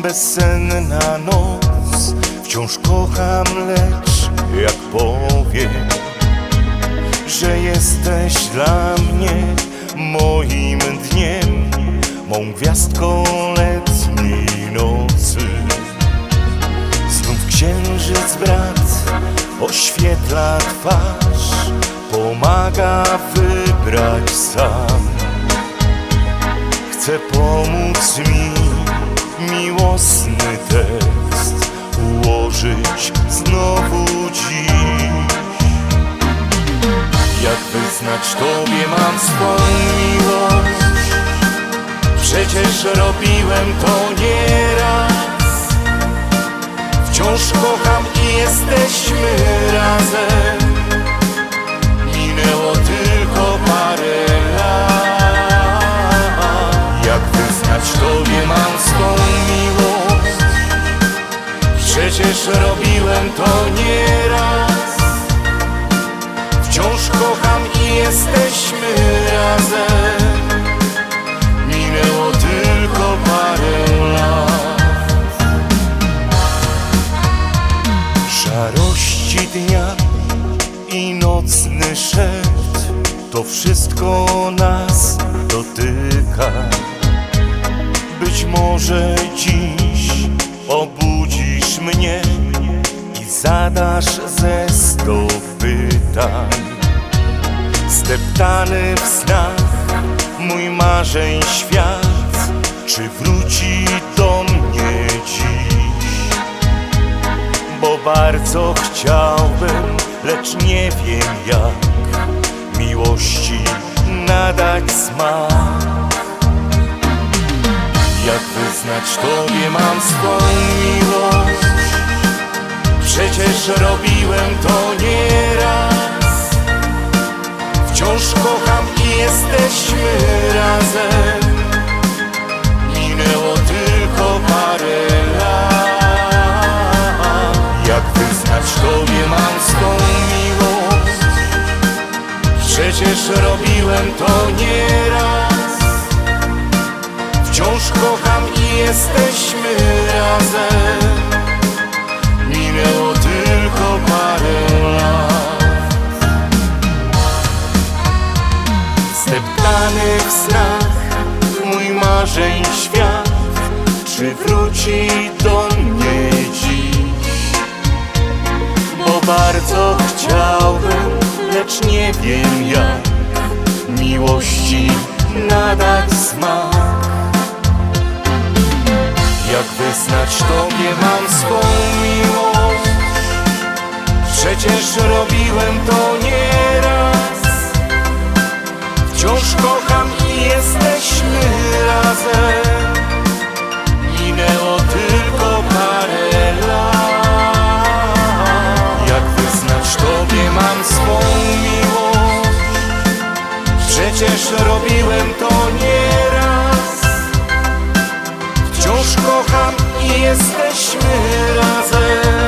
bezsenna noc. Wciąż kocham, lecz jak powiem, że jesteś dla mnie moim dniem, mą gwiazdką letniej nocy. Znów księżyc brat oświetla twarz, pomaga wybrać sam. Chce pomóc mi miłosny tekst ułożyć znowu dziś. Jak wyznać Tobie mam swą miłość? Przecież robiłem to nieraz. Wciąż kocham i jesteśmy razem. Minęło tylko parę lat. Jak wyznać Tobie mam swą miłość? Przecież robiłem to nieraz. Wciąż kocham i jesteśmy razem. Minęło tylko parę lat. Szarości dnia i nocny szept, to wszystko nas dotyka. Być może dziś obudzisz mnie i zadasz ze 100 pytań. Zdeptany w snach mój marzeń świat, czy wróci do mnie dziś? Bo bardzo chciałbym, lecz nie wiem jak miłości nadać smak. Jak wyznać Tobie mam swą miłość? Przecież robiłem to nieraz. Wciąż kocham i jesteśmy razem. Minęło tylko parę lat. Jak wyznać Tobie mam swą miłość? Przecież robiłem to nieraz. Wciąż kocham i jesteśmy razem. Minęło tylko parę lat. Zdeptany w snach mój marzeń świat, czy wróci do mnie dziś? Bo bardzo chciałbym, lecz nie wiem jak miłości nadać smak. Jak wyznać Tobie mam swą miłość? Przecież robiłem to nieraz. Wciąż kocham i jesteśmy razem. Minęło tylko parę lat. Jak wyznać Tobie mam swą miłość? Przecież robiłem to nieraz. Wciąż kocham i jesteśmy razem.